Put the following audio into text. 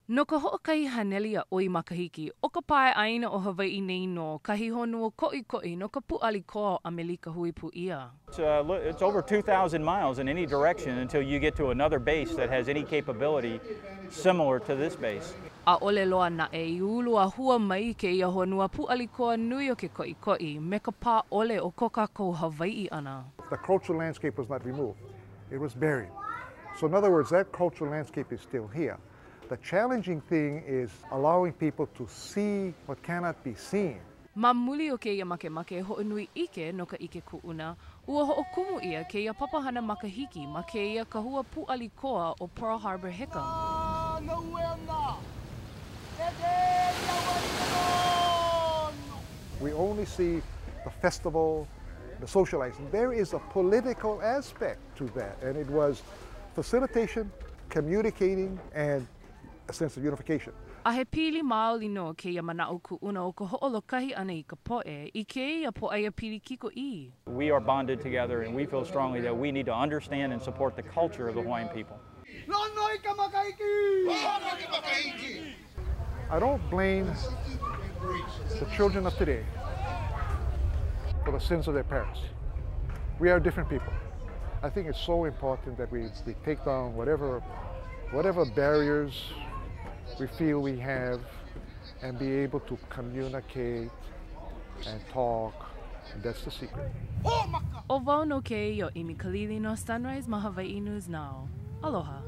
No ka hoʻokahi haneli a ʻoi makahiki, o ka pae ʻaina o Hawaii nei no, kahi honua koʻikoʻi no ka puʻali koa a Melika hui puʻia. It's over 2,000 miles in any direction until you get to another base that has any capability similar to this base. A ʻOlelo ana e ulu a hua mai ke ia honua puʻali koa nui o ke koʻikoʻi, me ka pā ʻole o ko kākou Hawaii ana. The cultural landscape was not removed, it was buried. So in other words, that cultural landscape is still here. The challenging thing is allowing people to see what cannot be seen. Ma muli o keia makemake hoʻonui ike no ka ike kuʻuna, ua hoʻokumu ia keia papahana makahiki ma keia kahua puʻali koa o Pearl Harbor Hickam. We only see the festival, the socializing. There is a political aspect to that, and it was facilitation, communicating, and a sense of unification. A he pili maoli no keia manaʻo kuʻuna o ka hoʻolokahi ana I ka poʻe, I keia poʻaia pili kiko I. We are bonded together and we feel strongly that we need to understand and support the culture of the Hawaiian people. I don't blame the children of today for the sins of their parents. We are different people. I think it's so important that we take down whatever barriers we feel we have and be able to communicate and talk, and that's the secret. O wau no keia o Imi Kalili no Sunrise ma Hawaii News Now. Aloha.